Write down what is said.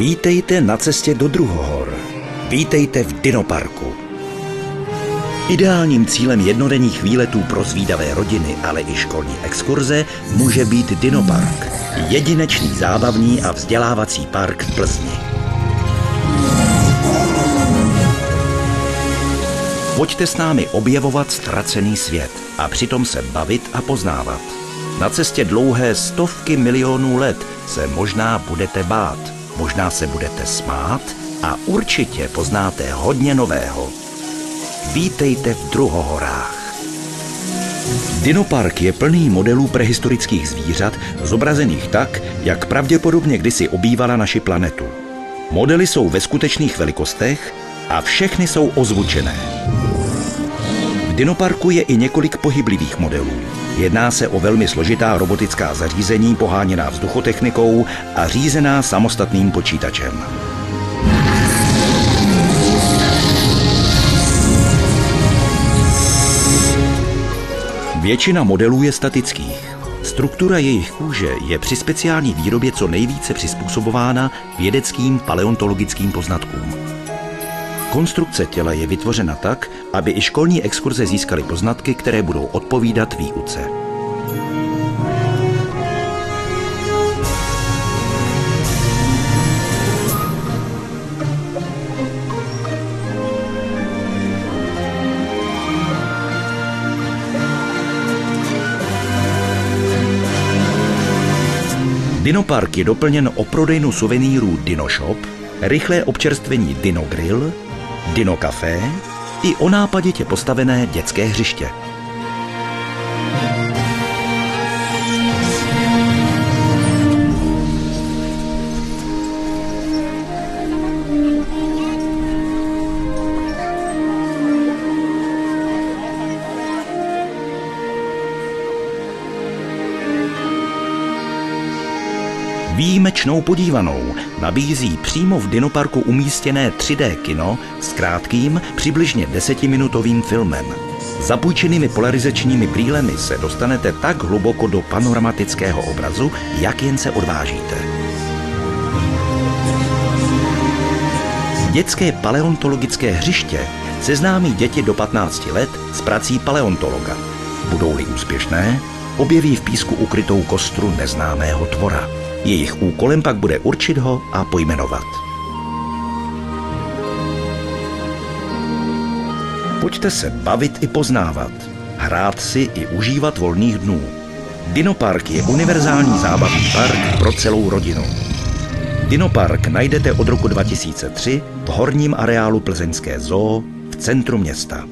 Vítejte na cestě do Druhohor. Vítejte v Dinoparku. Ideálním cílem jednodenních výletů pro zvídavé rodiny, ale i školní exkurze může být Dinopark. Jedinečný zábavní a vzdělávací park v Plzni. Pojďte s námi objevovat ztracený svět a přitom se bavit a poznávat. Na cestě dlouhé stovky milionů let se možná budete bát, možná se budete smát a určitě poznáte hodně nového. Vítejte v Druhohorách. Dinopark je plný modelů prehistorických zvířat, zobrazených tak, jak pravděpodobně kdysi obývala naši planetu. Modely jsou ve skutečných velikostech a všechny jsou ozvučené. V Dinoparku je i několik pohyblivých modelů. Jedná se o velmi složitá robotická zařízení poháněná vzduchotechnikou a řízená samostatným počítačem. Většina modelů je statických. Struktura jejich kůže je při speciální výrobě co nejvíce přizpůsobována vědeckým paleontologickým poznatkům. Konstrukce těla je vytvořena tak, aby i školní exkurze získaly poznatky, které budou odpovídat výuce. Dinopark je doplněn o prodejnu suvenýrů Dinoshop, rychlé občerstvení Dinogrill, Dinocafé i o nápaditě postavené dětské hřiště. Výjimečnou podívanou nabízí přímo v Dinoparku umístěné 3D kino s krátkým, přibližně 10minutovým filmem. Zapůjčenými polarizačními brýlemi se dostanete tak hluboko do panoramatického obrazu, jak jen se odvážíte. Dětské paleontologické hřiště seznámí děti do 15 let s prací paleontologa. Budou-li úspěšné, objeví v písku ukrytou kostru neznámého tvora. Jejich úkolem pak bude určit ho a pojmenovat. Pojďte se bavit i poznávat, hrát si i užívat volných dnů. Dinopark je univerzální zábavní park pro celou rodinu. Dinopark najdete od roku 2003 v horním areálu Plzeňské zoo v centru města.